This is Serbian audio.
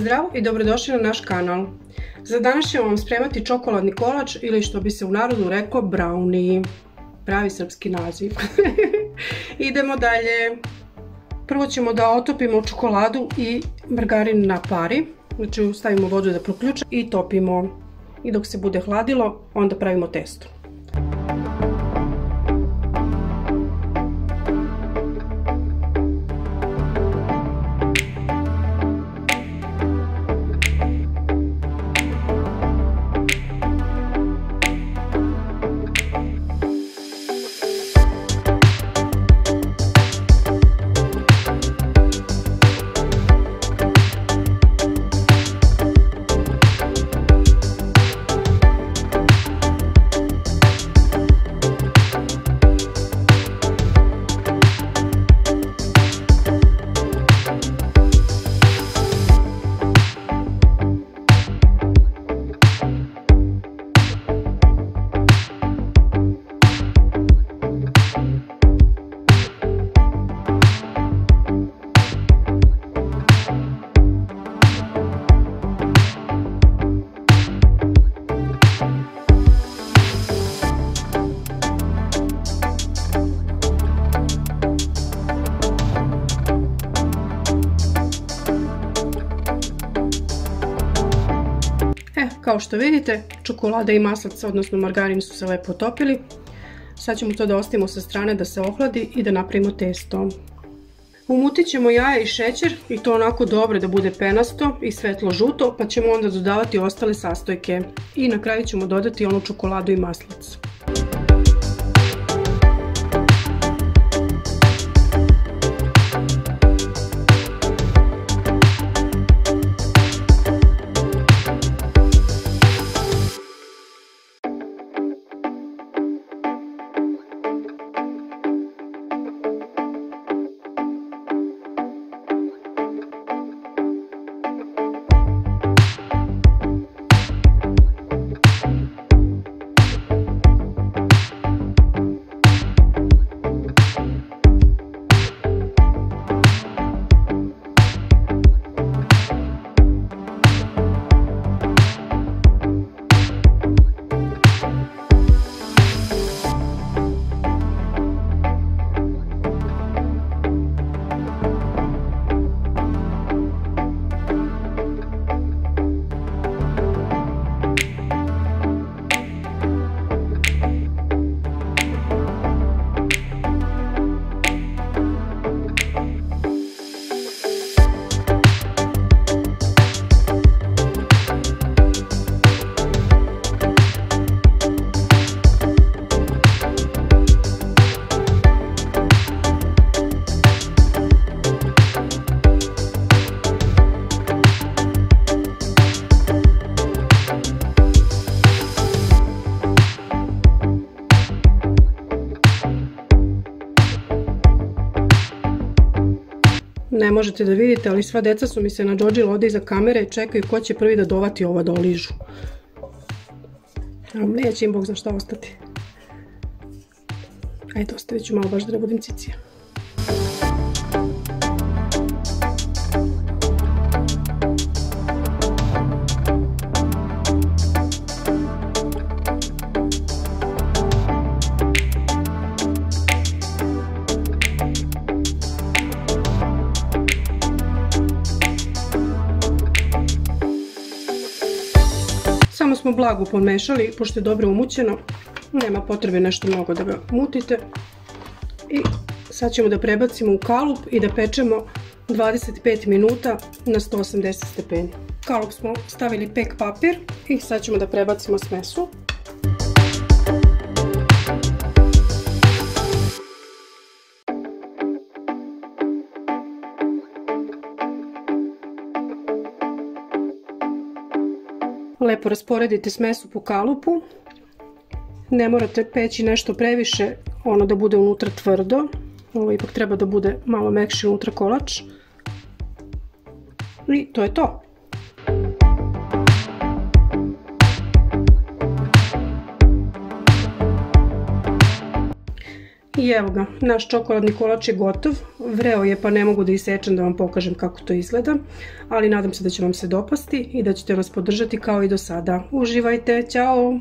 Zdravo i dobrodošli na naš kanal. Za danas ćemo vam spremati čokoladni kolač ili što bi se u narodu reklo brownie. Pravi srpski naziv. Idemo dalje. Prvo ćemo da otopimo čokoladu i margarin na pari. Znači stavimo vodu da proključa i topimo. I dok se bude hladilo, onda pravimo testo. Kao što vidite, čokolada i maslac, odnosno margarin su se lepo otopili. Sad ćemo to da ostavimo sa strane da se ohladi i da napravimo testo. Umutit ćemo jaja i šećer i to onako dobro da bude penasto i svetlo žuto, pa ćemo onda dodavati ostale sastojke. I na kraju ćemo dodati onu čokoladu i maslac. Ne možete da vidite, ali sva deca su mi se nadžođila ovdje iza kamere i čekaju ko će prvi da dovati ovo da oližu. Neće im Bog za šta ostati. Ajde, ostavit ću malo baš da ne budem cicija. Samo smo blago pomešali, pošto je dobro umućeno, nema potrebe nešto mnogo da ga mutite. I sad ćemo da prebacimo u kalup i da pečemo 25 minuta na 180 stepeni. U kalup smo stavili pek papir i sad ćemo da prebacimo smesu. Lepo rasporedite smesu po kalupu. Ne morate peći nešto previše, ono da bude unutra tvrdo. Ovo ipak treba da bude malo mekši unutra kolač. I to je to. I evo ga, naš čokoladni kolač je gotov. Vreo je pa ne mogu da isečem da vam pokažem kako to izgleda, ali nadam se da će vam se dopasti i da ćete nas podržati kao i do sada. Uživajte, ćao!